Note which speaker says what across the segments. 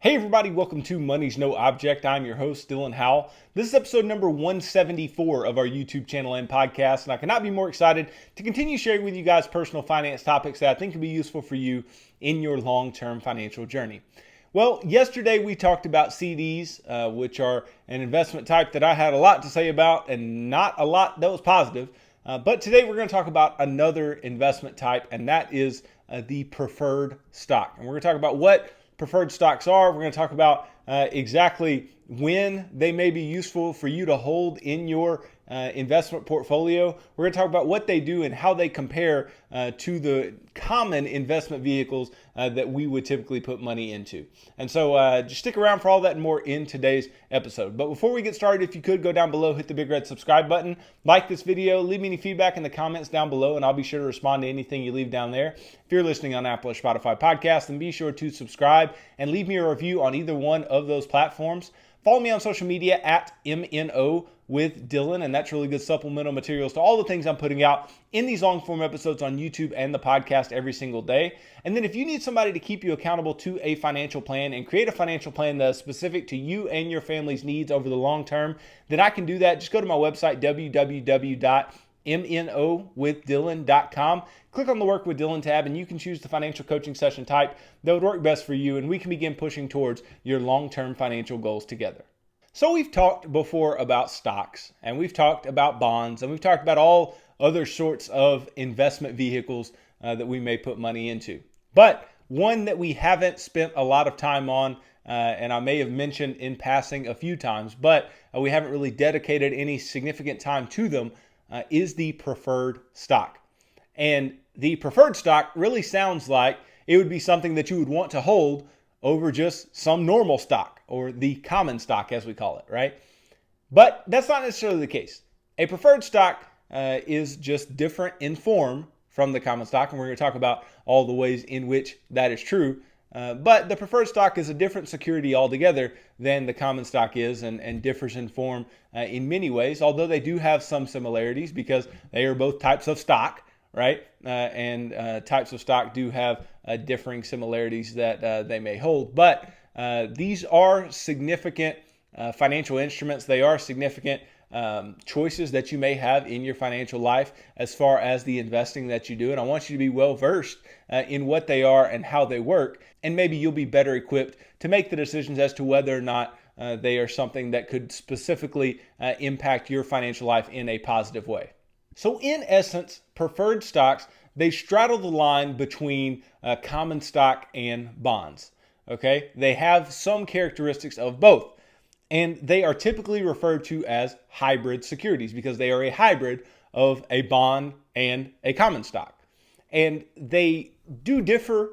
Speaker 1: Hey everybody, welcome to Money's No Object. I'm your host, Dylan Howell. This is episode number 174 of our YouTube channel and podcast, and I cannot be more excited to continue sharing with you guys personal finance topics that I think can be useful for you in your long-term financial journey. Well, yesterday we talked about CDs, which are an investment type that I had a lot to say about and not a lot that was positive. But today we're going to talk about another investment type, and that is the preferred stock. And we're going to talk about what preferred stocks are. We're going to talk about exactly when they may be useful for you to hold in your investment portfolio. We're going to talk about what they do and how they compare to the common investment vehicles that we would typically put money into. And so just stick around for all that and more in today's episode. But before we get started, if you could go down below, hit the big red subscribe button, like this video, leave me any feedback in the comments down below, and I'll be sure to respond to anything you leave down there. If you're listening on Apple or Spotify podcasts, then be sure to subscribe and leave me a review on either one of those platforms. Follow me on social media at MNO with Dylan, and that's really good supplemental materials to all the things I'm putting out in these long form episodes on YouTube and the podcast every single day. And then if you need somebody to keep you accountable to a financial plan and create a financial plan that's specific to you and your family's needs over the long term, then I can do that. Just go to my website, www.mnowithdylan.com. Click on the Work with Dylan tab, and you can choose the financial coaching session type that would work best for you, and we can begin pushing towards your long-term financial goals together. So we've talked before about stocks, and we've talked about bonds, and we've talked about all other sorts of investment vehicles that we may put money into. But one that we haven't spent a lot of time on, and I may have mentioned in passing a few times, but we haven't really dedicated any significant time to them, is the preferred stock. And the preferred stock really sounds like it would be something that you would want to hold over just some normal stock, or the common stock as we call it, right? But that's not necessarily the case. A preferred stock is just different in form from the common stock, and we're going to talk about all the ways in which that is true. But the preferred stock is a different security altogether than the common stock is, and differs in form in many ways, although they do have some similarities because they are both types of stock, right? And types of stock do have differing similarities that they may hold. But these are significant financial instruments. They are significant choices that you may have in your financial life as far as the investing that you do. And I want you to be well versed in what they are and how they work. And maybe you'll be better equipped to make the decisions as to whether or not they are something that could specifically impact your financial life in a positive way. So in essence, preferred stocks, they straddle the line between common stock and bonds. Okay, they have some characteristics of both, and they are typically referred to as hybrid securities because they are a hybrid of a bond and a common stock. And they do differ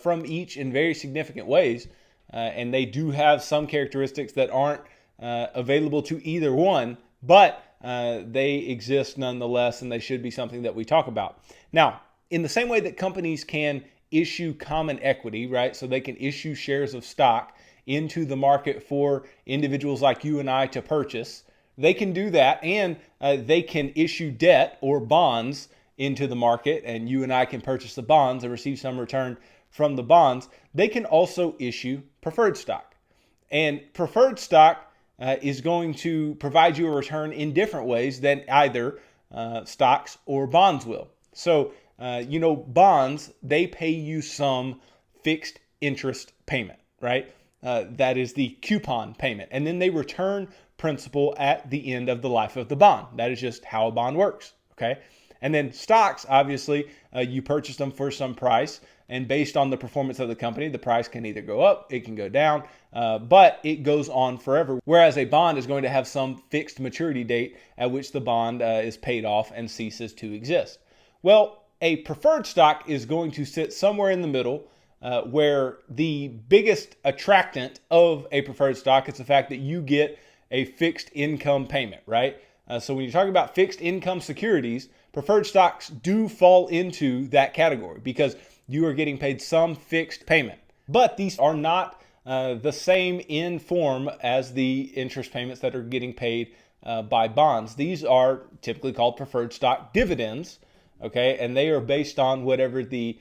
Speaker 1: from each in very significant ways, and they do have some characteristics that aren't available to either one, but they exist nonetheless, and they should be something that we talk about. Now, in the same way that companies can issue common equity, right? So they can issue shares of stock into the market for individuals like you and I to purchase. They can do that, and they can issue debt or bonds into the market, and you and I can purchase the bonds and receive some return from the bonds. They can also issue preferred stock. And preferred stock is going to provide you a return in different ways than either stocks or bonds will. So, bonds, they pay you some fixed interest payment, right? That is the coupon payment. And then they return principal at the end of the life of the bond. That is just how a bond works, okay? And then stocks, obviously, you purchase them for some price, and based on the performance of the company, the price can either go up, it can go down, but it goes on forever. Whereas a bond is going to have some fixed maturity date at which the bond is paid off and ceases to exist. Well, a preferred stock is going to sit somewhere in the middle, where the biggest attractant of a preferred stock is the fact that you get a fixed income payment, right? So when you're talking about fixed income securities, preferred stocks do fall into that category because you are getting paid some fixed payment. But these are not the same in form as the interest payments that are getting paid by bonds. These are typically called preferred stock dividends, okay? And they are based on whatever the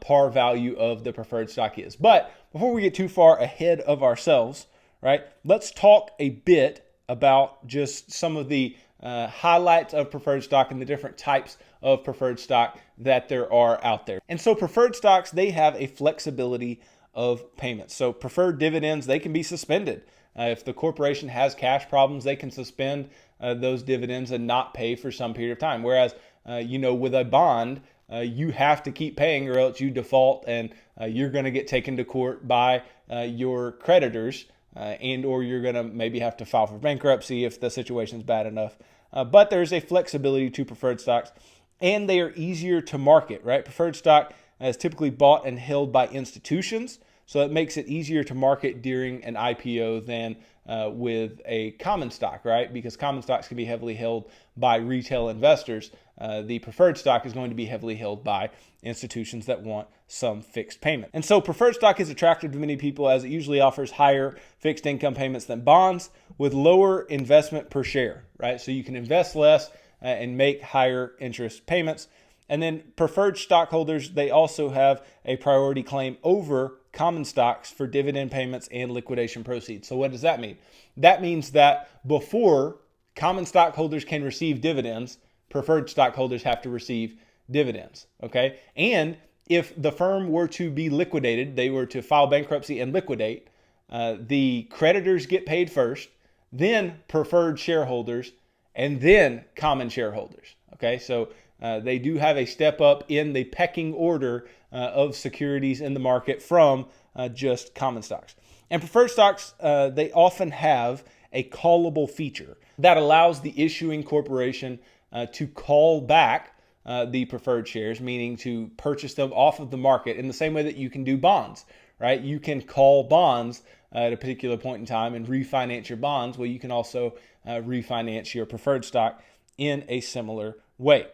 Speaker 1: par value of the preferred stock is. But before we get too far ahead of ourselves, right, let's talk a bit about just some of the highlights of preferred stock and the different types of preferred stock that there are out there. And so preferred stocks, they have a flexibility of payments. So preferred dividends, they can be suspended. If the corporation has cash problems, they can suspend those dividends and not pay for some period of time. Whereas, with a bond, you have to keep paying or else you default and you're going to get taken to court by your creditors and or you're going to maybe have to file for bankruptcy if the situation's bad enough. But there's a flexibility to preferred stocks and they are easier to market, right? Preferred stock is typically bought and held by institutions. So it makes it easier to market during an IPO than with a common stock, right? Because common stocks can be heavily held by retail investors. The preferred stock is going to be heavily held by institutions that want some fixed payment. And so preferred stock is attractive to many people as it usually offers higher fixed income payments than bonds with lower investment per share, right? So you can invest less and make higher interest payments. And then preferred stockholders, they also have a priority claim over common stocks for dividend payments and liquidation proceeds. So what does that mean? That means that before common stockholders can receive dividends, preferred stockholders have to receive dividends, okay? And if the firm were to be liquidated, they were to file bankruptcy and liquidate, the creditors get paid first, then preferred shareholders, and then common shareholders, okay? So they do have a step up in the pecking order of securities in the market from just common stocks. And preferred stocks, they often have a callable feature that allows the issuing corporation to call back the preferred shares, meaning to purchase them off of the market in the same way that you can do bonds, right? You can call bonds at a particular point in time and refinance your bonds. Well, you can also refinance your preferred stock in a similar way.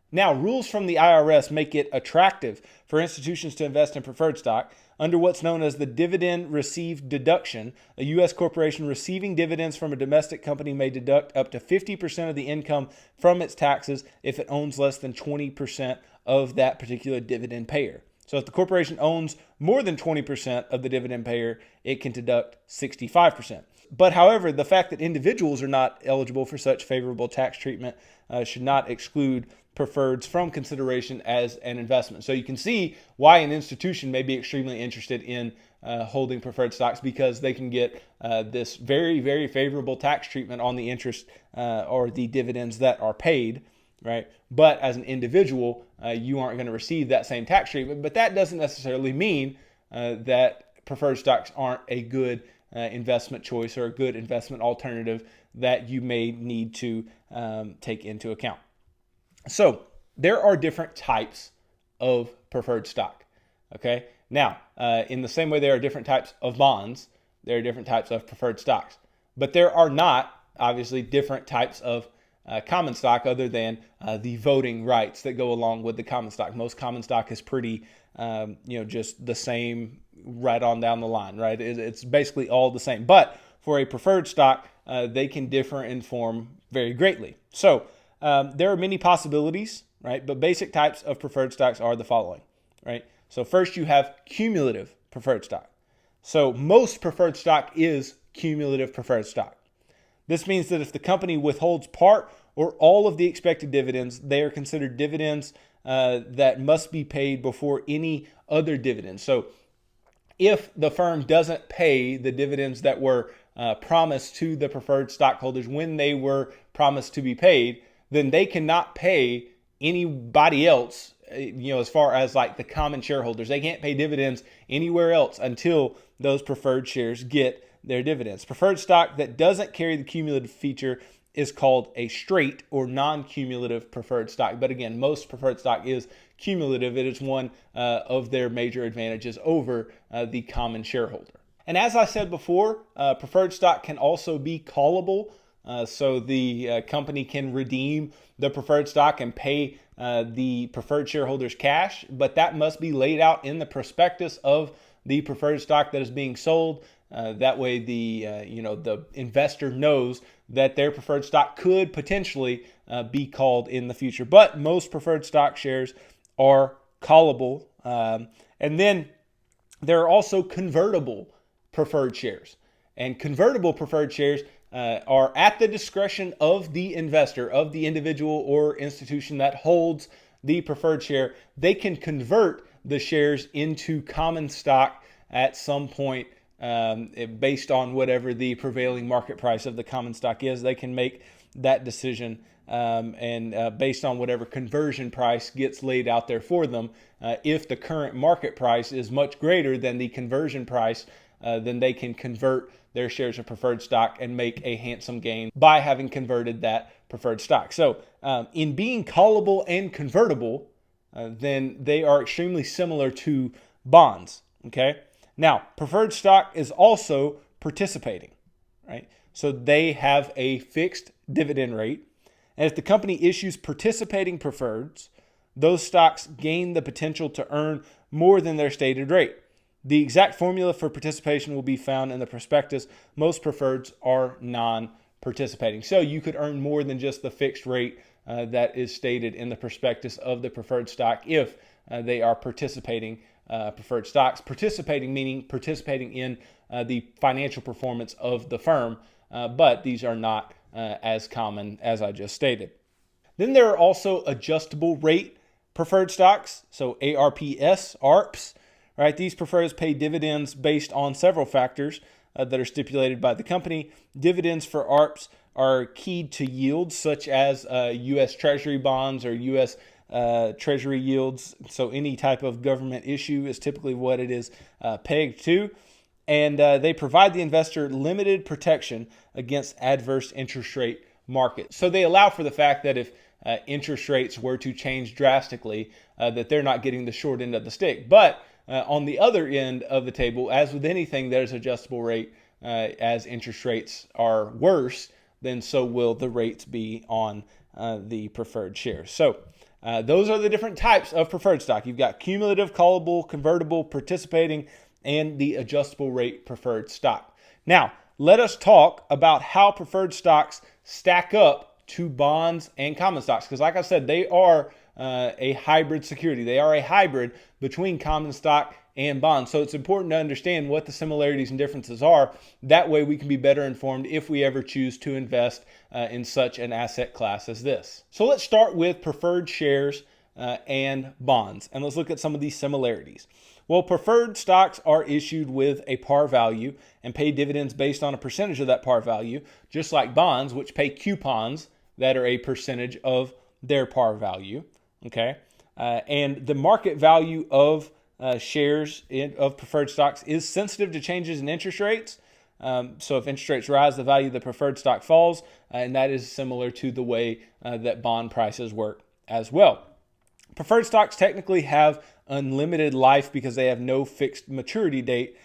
Speaker 1: Now, rules from the IRS make it attractive for institutions to invest in preferred stock under what's known as the dividend received deduction. A U.S. corporation receiving dividends from a domestic company may deduct up to 50% of the income from its taxes if it owns less than 20% of that particular dividend payer. So if the corporation owns more than 20% of the dividend payer, it can deduct 65%. But however, the fact that individuals are not eligible for such favorable tax treatment should not exclude preferreds from consideration as an investment. So you can see why an institution may be extremely interested in holding preferred stocks because they can get this very, very favorable tax treatment on the interest or the dividends that are paid, right? But as an individual, you aren't going to receive that same tax treatment. But that doesn't necessarily mean that preferred stocks aren't a good investment choice or a good investment alternative that you may need to take into account. So there are different types of preferred stock, okay? Now, in the same way there are different types of bonds, there are different types of preferred stocks. But there are not, obviously, different types of common stock other than the voting rights that go along with the common stock. Most common stock is pretty, just the same right on down the line, right? It's basically all the same. But for a preferred stock, they can differ in form very greatly. So there are many possibilities, right? But basic types of preferred stocks are the following, right? So first you have cumulative preferred stock. So most preferred stock is cumulative preferred stock. This means that if the company withholds part or all of the expected dividends, they are considered dividends that must be paid before any other dividends. So if the firm doesn't pay the dividends that were promised to the preferred stockholders when they were promised to be paid, then they cannot pay anybody else, as far as like the common shareholders. They can't pay dividends anywhere else until those preferred shares get their dividends. Preferred stock that doesn't carry the cumulative feature is called a straight or non-cumulative preferred stock. But again, most preferred stock is cumulative. It is one of their major advantages over the common shareholder. And as I said before, preferred stock can also be callable. So the company can redeem the preferred stock and pay the preferred shareholders cash, but that must be laid out in the prospectus of the preferred stock that is being sold. That way the investor knows that their preferred stock could potentially be called in the future. But most preferred stock shares are callable And then there are also convertible preferred shares. And convertible preferred shares are at the discretion of the investor, of the individual or institution that holds the preferred share. They can convert the shares into common stock at some point based on whatever the prevailing market price of the common stock is. They can make that decision and based on whatever conversion price gets laid out there for them. If the current market price is much greater than the conversion price, then they can convert their shares of preferred stock and make a handsome gain by having converted that preferred stock. So in being callable and convertible, then they are extremely similar to bonds. Okay. Now, preferred stock is also participating, right? So they have a fixed dividend rate. And if the company issues participating preferreds, those stocks gain the potential to earn more than their stated rate. The exact formula for participation will be found in the prospectus. Most preferreds are non-participating. So you could earn more than just the fixed rate that is stated in the prospectus of the preferred stock if they are participating preferred stocks. Participating meaning participating in the financial performance of the firm, but these are not as common as I just stated. Then there are also adjustable rate preferred stocks, so ARPs. Right, these preferreds pay dividends based on several factors that are stipulated by the company. Dividends for ARPs are keyed to yields such as U.S. Treasury bonds or U.S. Treasury yields. So any type of government issue is typically what it is pegged to. And they provide the investor limited protection against adverse interest rate markets. So they allow for the fact that if interest rates were to change drastically, that they're not getting the short end of the stick. But on the other end of the table, as with anything that is adjustable rate, as interest rates are worse, then so will the rates be on the preferred shares. So those are the different types of preferred stock. You've got cumulative, callable, convertible, participating, and the adjustable rate preferred stock. Now, let us talk about how preferred stocks stack up to bonds and common stocks. Because like I said, they are a hybrid security. They are a hybrid between common stock and bonds. So it's important to understand what the similarities and differences are. That way we can be better informed if we ever choose to invest in such an asset class as this. So let's start with preferred shares and bonds. And let's look at some of these similarities. Well, preferred stocks are issued with a par value and pay dividends based on a percentage of that par value, just like bonds, which pay coupons that are a percentage of their par value. Okay, and the market value of shares of preferred stocks is sensitive to changes in interest rates. So if interest rates rise, the value of the preferred stock falls, and that is similar to the way that bond prices work as well. Preferred stocks technically have unlimited life because they have no fixed maturity date,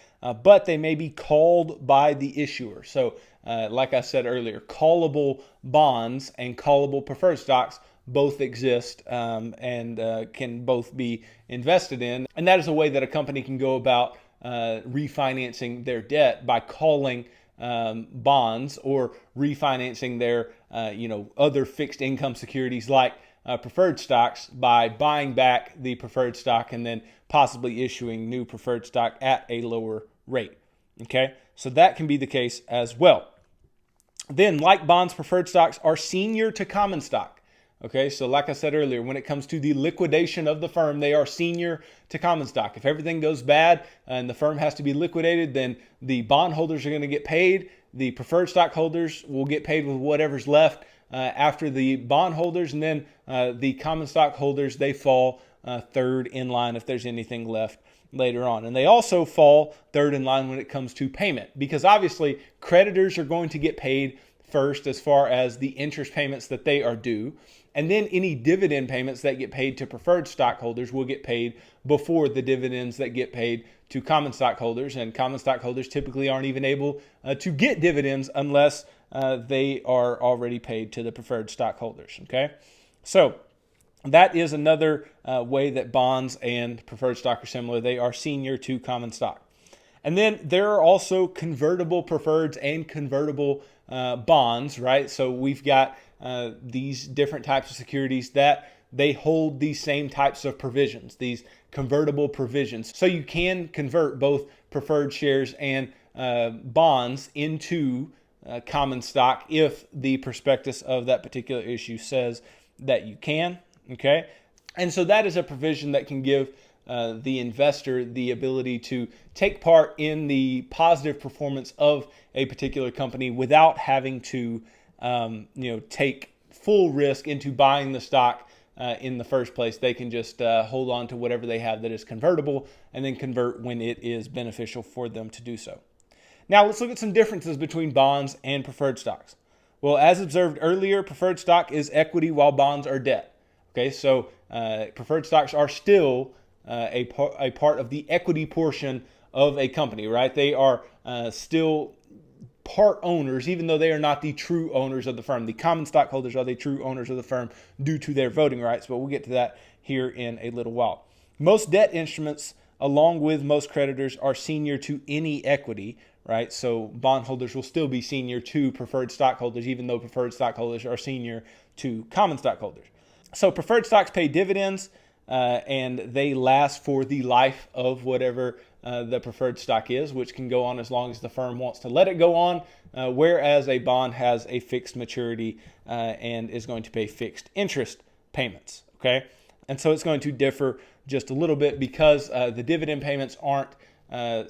Speaker 1: but they may be called by the issuer. So like I said earlier, callable bonds and callable preferred stocks both exist and can both be invested in. And that is a way that a company can go about refinancing their debt by calling bonds or refinancing their other fixed income securities like preferred stocks by buying back the preferred stock and then possibly issuing new preferred stock at a lower rate. Okay, so that can be the case as well. Then, like bonds, preferred stocks are senior to common stock. Okay, so like I said earlier, when it comes to the liquidation of the firm, they are senior to common stock. If everything goes bad and the firm has to be liquidated, then the bondholders are going to get paid. The preferred stockholders will get paid with whatever's left after the bondholders, and then the common stockholders, they fall third in line if there's anything left later on. And they also fall third in line when it comes to payment, because obviously creditors are going to get paid first as far as the interest payments that they are due. And then any dividend payments that get paid to preferred stockholders will get paid before the dividends that get paid to common stockholders. And common stockholders typically aren't even able to get dividends unless they are already paid to the preferred stockholders. Okay, so that is another way that bonds and preferred stock are similar. They are senior to common stock. And then there are also convertible preferreds and convertible bonds, right? So we've got these different types of securities that they hold these same types of provisions, these convertible provisions. So you can convert both preferred shares and bonds into common stock if the prospectus of that particular issue says that you can. Okay, and so that is a provision that can give the investor the ability to take part in the positive performance of a particular company without having to take full risk into buying the stock in the first place. They can just hold on to whatever they have that is convertible and then convert when it is beneficial for them to do so. Now let's look at some differences between bonds and preferred stocks. Well, as observed earlier, preferred stock is equity while bonds are debt. Okay, so preferred stocks are still a part of the equity portion of a company, right? They are still part owners, even though they are not the true owners of the firm. The common stockholders are the true owners of the firm due to their voting rights, but we'll get to that here in a little while. Most debt instruments, along with most creditors, are senior to any equity, right? So bondholders will still be senior to preferred stockholders, even though preferred stockholders are senior to common stockholders. So preferred stocks pay dividends, and they last for the life of whatever the preferred stock is, which can go on as long as the firm wants to let it go on, whereas a bond has a fixed maturity and is going to pay fixed interest payments. Okay, and so it's going to differ just a little bit because the dividend payments aren't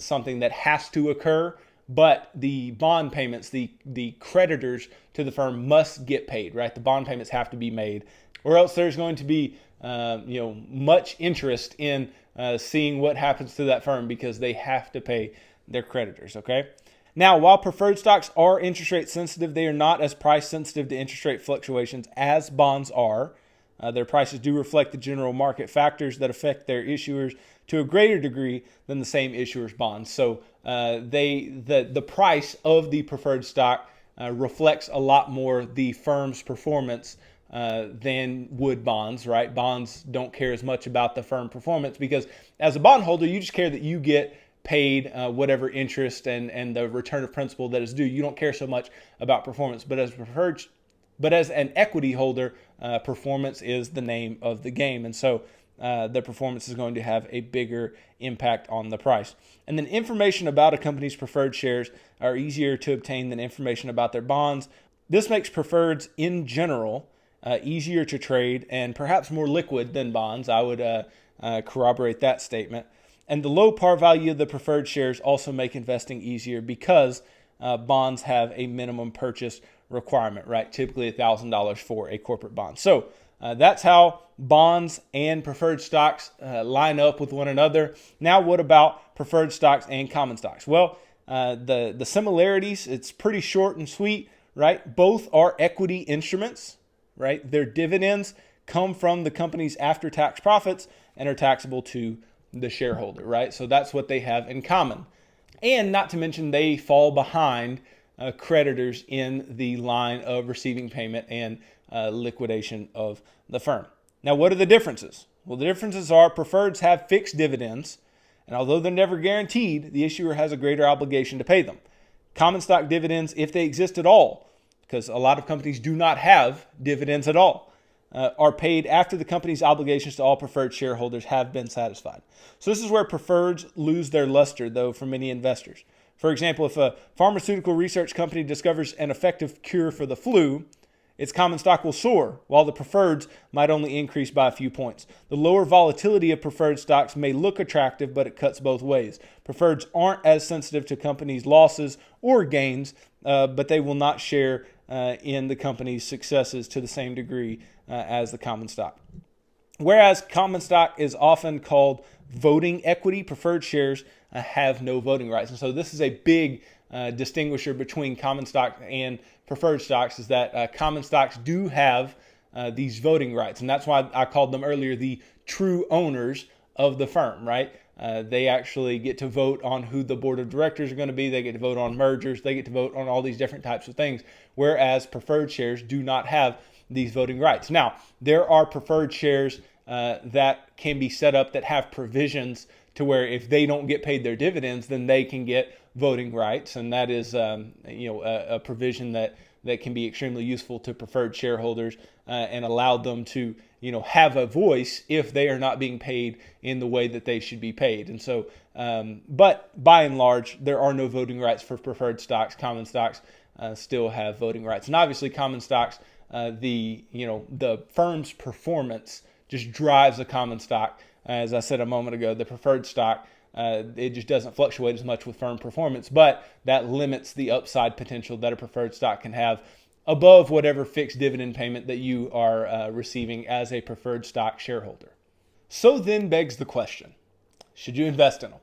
Speaker 1: something that has to occur, but the bond payments, the creditors to the firm must get paid, right? The bond payments have to be made, or else there's going to be much interest in seeing what happens to that firm because they have to pay their creditors. Okay. Now, while preferred stocks are interest rate sensitive, they are not as price sensitive to interest rate fluctuations as bonds are. Their prices do reflect the general market factors that affect their issuers to a greater degree than the same issuer's bonds. So the price of the preferred stock reflects a lot more the firm's performance than would bonds, right? Bonds don't care as much about the firm performance because as a bondholder, you just care that you get paid whatever interest and the return of principal that is due. You don't care so much about performance, but as an equity holder, performance is the name of the game. And so the performance is going to have a bigger impact on the price. And then information about a company's preferred shares are easier to obtain than information about their bonds. This makes preferreds in general easier to trade and perhaps more liquid than bonds. I would corroborate that statement. And the low par value of the preferred shares also make investing easier because bonds have a minimum purchase requirement, right? Typically $1,000 for a corporate bond. So that's how bonds and preferred stocks line up with one another. Now, what about preferred stocks and common stocks? Well, the similarities, it's pretty short and sweet, right? Both are equity instruments, right? Their dividends come from the company's after-tax profits and are taxable to the shareholder, right? So that's what they have in common. And not to mention, they fall behind creditors in the line of receiving payment and liquidation of the firm. Now, what are the differences? Well, the differences are preferreds have fixed dividends, and although they're never guaranteed, the issuer has a greater obligation to pay them. Common stock dividends, if they exist at all, because a lot of companies do not have dividends at all, are paid after the company's obligations to all preferred shareholders have been satisfied. So this is where preferreds lose their luster, though, for many investors. For example, if a pharmaceutical research company discovers an effective cure for the flu, its common stock will soar, while the preferreds might only increase by a few points. The lower volatility of preferred stocks may look attractive, but it cuts both ways. Preferreds aren't as sensitive to companies' losses or gains, but they will not share in the company's successes to the same degree as the common stock. Whereas common stock is often called voting equity, preferred shares have no voting rights. And so this is a big distinguisher between common stock and preferred stocks, is that common stocks do have these voting rights. And that's why I called them earlier the true owners of the firm, right? They actually get to vote on who the board of directors are going to be. They get to vote on mergers. They get to vote on all these different types of things, whereas preferred shares do not have these voting rights. Now, there are preferred shares that can be set up that have provisions to where if they don't get paid their dividends, then they can get voting rights, and that is a provision that that can be extremely useful to preferred shareholders and allow them to have a voice if they are not being paid in the way that they should be paid. And so, but by and large, there are no voting rights for preferred stocks. Common stocks still have voting rights, and obviously, common stocks, the firm's performance just drives a common stock. As I said a moment ago, the preferred stock, it just doesn't fluctuate as much with firm performance, but that limits the upside potential that a preferred stock can have above whatever fixed dividend payment that you are receiving as a preferred stock shareholder. So then begs the question, should you invest in them?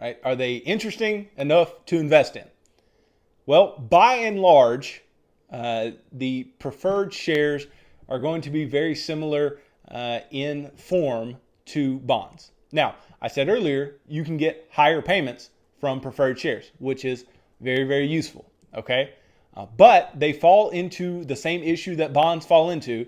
Speaker 1: Right? Are they interesting enough to invest in? Well, by and large, the preferred shares are going to be very similar in form to bonds. Now, I said earlier, you can get higher payments from preferred shares, which is very, very useful, okay? But they fall into the same issue that bonds fall into,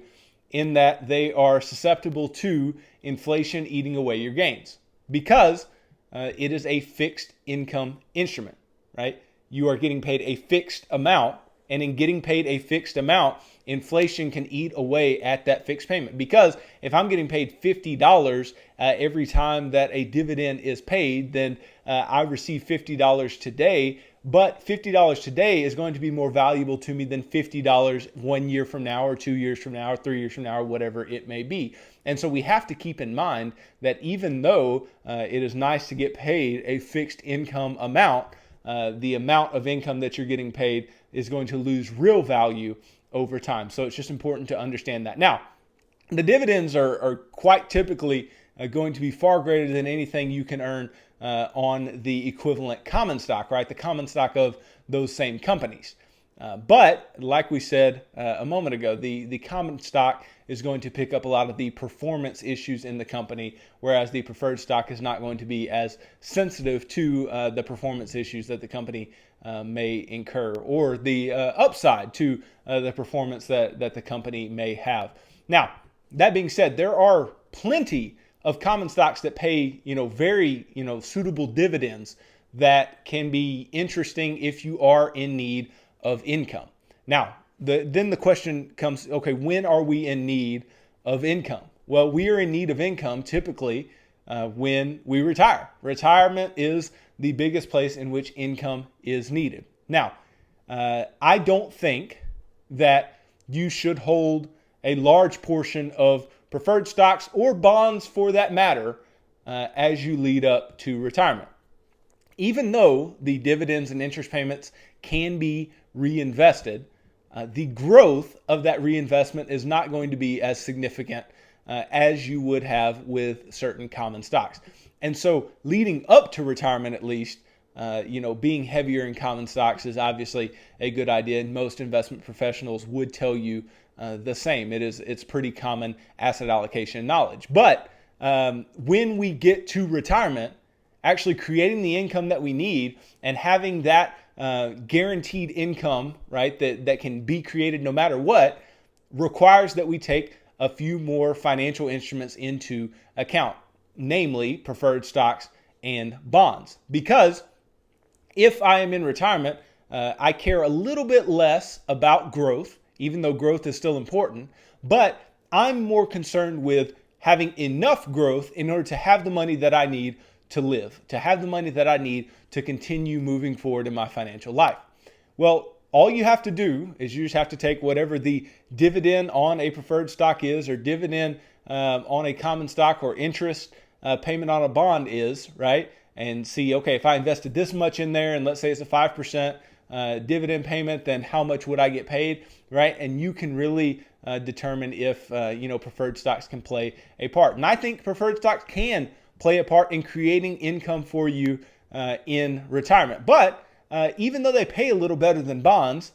Speaker 1: in that they are susceptible to inflation eating away your gains, because it is a fixed income instrument, right? You are getting paid a fixed amount, and in getting paid a fixed amount, inflation can eat away at that fixed payment. Because if I'm getting paid $50 every time that a dividend is paid, then I receive $50 today. But $50 today is going to be more valuable to me than $50 1 year from now, or 2 years from now, or 3 years from now, or whatever it may be. And so we have to keep in mind that even though it is nice to get paid a fixed income amount, the amount of income that you're getting paid is going to lose real value over time. So it's just important to understand that. Now, the dividends are quite typically going to be far greater than anything you can earn on the equivalent common stock, right? The common stock of those same companies. But like we said a moment ago, the common stock is going to pick up a lot of the performance issues in the company, whereas the preferred stock is not going to be as sensitive to the performance issues that the company may incur, or the upside to the performance that the company may have. Now, that being said, there are plenty of common stocks that pay, very, suitable dividends that can be interesting if you are in need of income. Now, then the question comes, okay, when are we in need of income? Well, we are in need of income typically when we retire. Retirement is the biggest place in which income is needed. Now, I don't think that you should hold a large portion of preferred stocks, or bonds for that matter, as you lead up to retirement. Even though the dividends and interest payments can be reinvested, the growth of that reinvestment is not going to be as significant as you would have with certain common stocks. And so leading up to retirement, at least, being heavier in common stocks is obviously a good idea, and most investment professionals would tell you the same. It's pretty common asset allocation knowledge. But when we get to retirement, actually creating the income that we need and having that guaranteed income, right, that can be created no matter what, requires that we take a few more financial instruments into account, namely preferred stocks and bonds. Because if I am in retirement, I care a little bit less about growth, even though growth is still important, but I'm more concerned with having enough growth in order to have the money that I need to live, to have the money that I need to continue moving forward in my financial life. Well, all you have to do is you just have to take whatever the dividend on a preferred stock is, or dividend on a common stock, or interest payment on a bond is, right? And see, okay, if I invested this much in there, and let's say it's a 5% dividend payment, then how much would I get paid, right? And you can really determine if preferred stocks can play a part. And I think preferred stocks can play a part in creating income for you in retirement. But even though they pay a little better than bonds,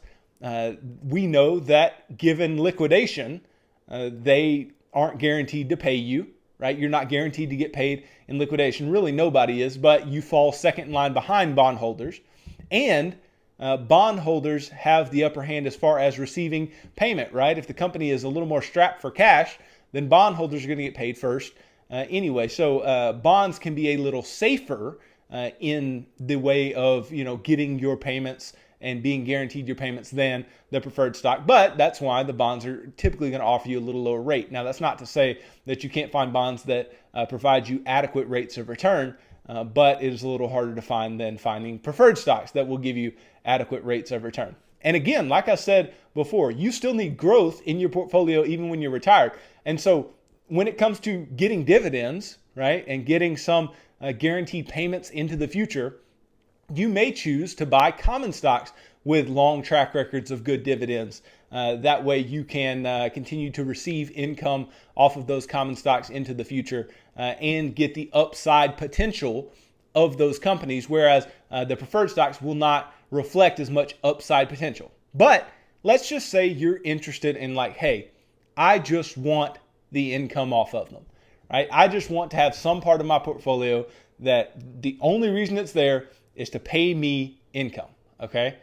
Speaker 1: we know that given liquidation, they aren't guaranteed to pay you, right? You're not guaranteed to get paid in liquidation. Really, nobody is, but you fall second in line behind bondholders. And bondholders have the upper hand as far as receiving payment, right? If the company is a little more strapped for cash, then bondholders are going to get paid first anyway. So bonds can be a little safer in the way of getting your payments and being guaranteed your payments than the preferred stock. But that's why the bonds are typically going to offer you a little lower rate. Now, that's not to say that you can't find bonds that provide you adequate rates of return, but it is a little harder to find than finding preferred stocks that will give you adequate rates of return. And again, like I said before, you still need growth in your portfolio even when you're retired. And so when it comes to getting dividends, right, and getting some guaranteed payments into the future, you may choose to buy common stocks with long track records of good dividends. That way you can continue to receive income off of those common stocks into the future and get the upside potential of those companies, whereas the preferred stocks will not reflect as much upside potential. But let's just say you're interested in like, hey, I just want the income off of them, right? I just want to have some part of my portfolio that the only reason it's there is to pay me income, okay?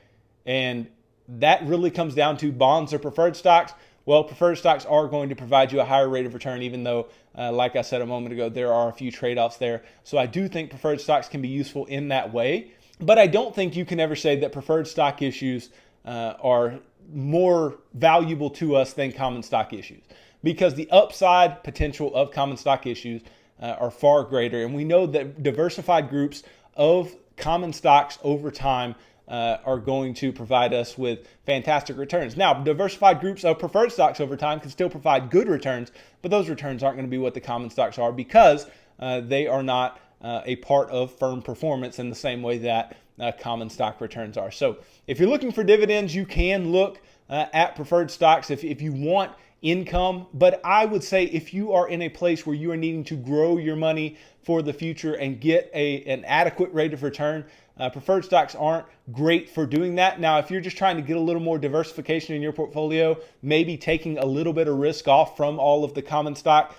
Speaker 1: And that really comes down to bonds or preferred stocks. Well, preferred stocks are going to provide you a higher rate of return, even though, like I said a moment ago, there are a few trade-offs there. So I do think preferred stocks can be useful in that way. But I don't think you can ever say that preferred stock issues are more valuable to us than common stock issues, because the upside potential of common stock issues are far greater. And we know that diversified groups of common stocks over time are going to provide us with fantastic returns. Now, diversified groups of preferred stocks over time can still provide good returns, but those returns aren't going to be what the common stocks are, because they are not a part of firm performance in the same way that common stock returns are. So if you're looking for dividends, you can look at preferred stocks if you want income. But I would say if you are in a place where you are needing to grow your money for the future and get an adequate rate of return, preferred stocks aren't great for doing that. Now, if you're just trying to get a little more diversification in your portfolio, maybe taking a little bit of risk off from all of the common stock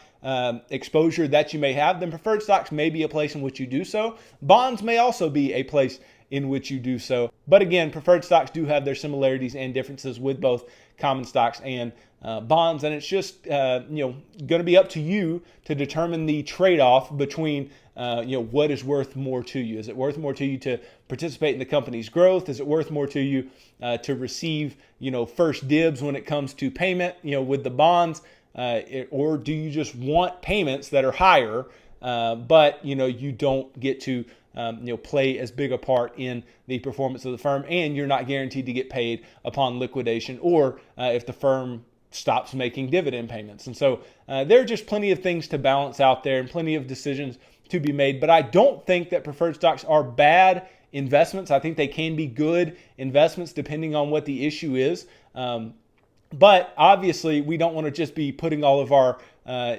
Speaker 1: exposure that you may have, then preferred stocks may be a place in which you do so. Bonds may also be a place in which you do so. But again, preferred stocks do have their similarities and differences with both common stocks and bonds. And it's just going to be up to you to determine the trade-off between what is worth more to you. Is it worth more to you to participate in the company's growth? Is it worth more to you to receive first dibs when it comes to payment with the bonds? Or do you just want payments that are higher, but you don't get to play as big a part in the performance of the firm, and you're not guaranteed to get paid upon liquidation or if the firm stops making dividend payments. And so there are just plenty of things to balance out there and plenty of decisions to be made. But I don't think that preferred stocks are bad investments. I think they can be good investments depending on what the issue is. But obviously, we don't want to just be putting all of our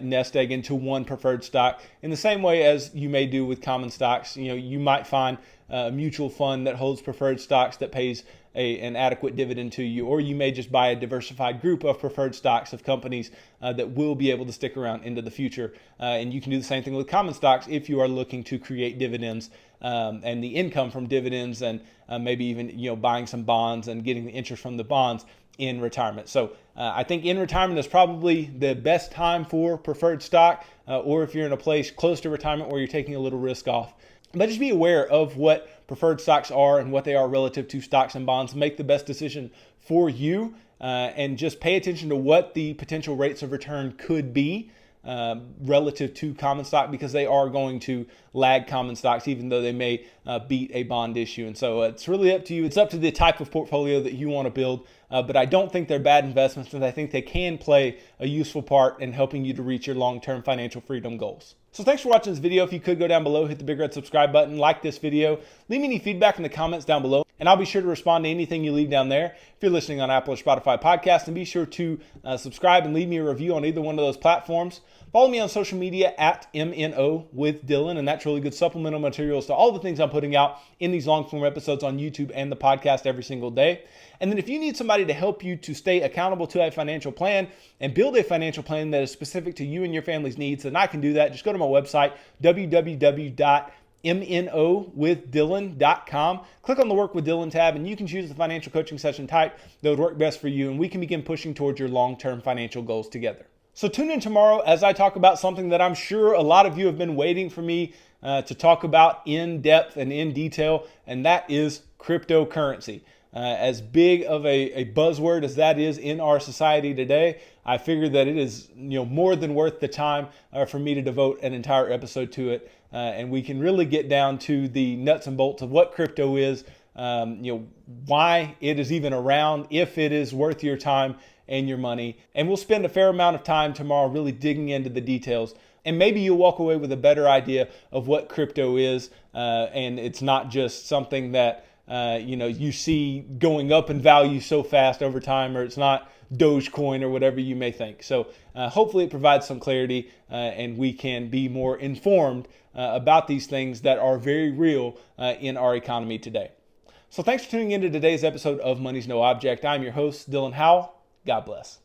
Speaker 1: nest egg into one preferred stock. In the same way as you may do with common stocks, you might find a mutual fund that holds preferred stocks that pays an adequate dividend to you, or you may just buy a diversified group of preferred stocks of companies that will be able to stick around into the future. And you can do the same thing with common stocks if you are looking to create dividends and the income from dividends, and maybe even buying some bonds and getting the interest from the bonds in retirement. So I think in retirement is probably the best time for preferred stock, or if you're in a place close to retirement where you're taking a little risk off. But just be aware of what preferred stocks are and what they are relative to stocks and bonds. Make the best decision for you, and just pay attention to what the potential rates of return could be relative to common stock, because they are going to lag common stocks, even though they may beat a bond issue. And so it's really up to you. It's up to the type of portfolio that you want to build. But I don't think they're bad investments, and I think they can play a useful part in helping you to reach your long-term financial freedom goals. So thanks for watching this video. If you could go down below, hit the big red subscribe button, like this video, leave me any feedback in the comments down below, and I'll be sure to respond to anything you leave down there. If you're listening on Apple or Spotify podcasts, then be sure to subscribe and leave me a review on either one of those platforms. Follow me on social media at MNO with Dylan, and that's really good supplemental materials to all the things I'm putting out in these long-form episodes on YouTube and the podcast every single day. And then if you need somebody to help you to stay accountable to a financial plan and build a financial plan that is specific to you and your family's needs, then I can do that. Just go to my website, www.MNOwithDylan.com. Click on the Work with Dylan tab, and you can choose the financial coaching session type that would work best for you, and we can begin pushing towards your long-term financial goals together. So tune in tomorrow as I talk about something that I'm sure a lot of you have been waiting for me to talk about in depth and in detail, and that is cryptocurrency. As big of a buzzword as that is in our society today, I figure that it is more than worth the time for me to devote an entire episode to it, and we can really get down to the nuts and bolts of what crypto is, why it is even around, if it is worth your time and your money. And we'll spend a fair amount of time tomorrow really digging into the details. And maybe you'll walk away with a better idea of what crypto is, and it's not just something that you see going up in value so fast over time, or it's not Dogecoin or whatever you may think. So hopefully it provides some clarity, and we can be more informed about these things that are very real in our economy today. So thanks for tuning into today's episode of Money's No Object. I'm your host, Dylan Howell. God bless.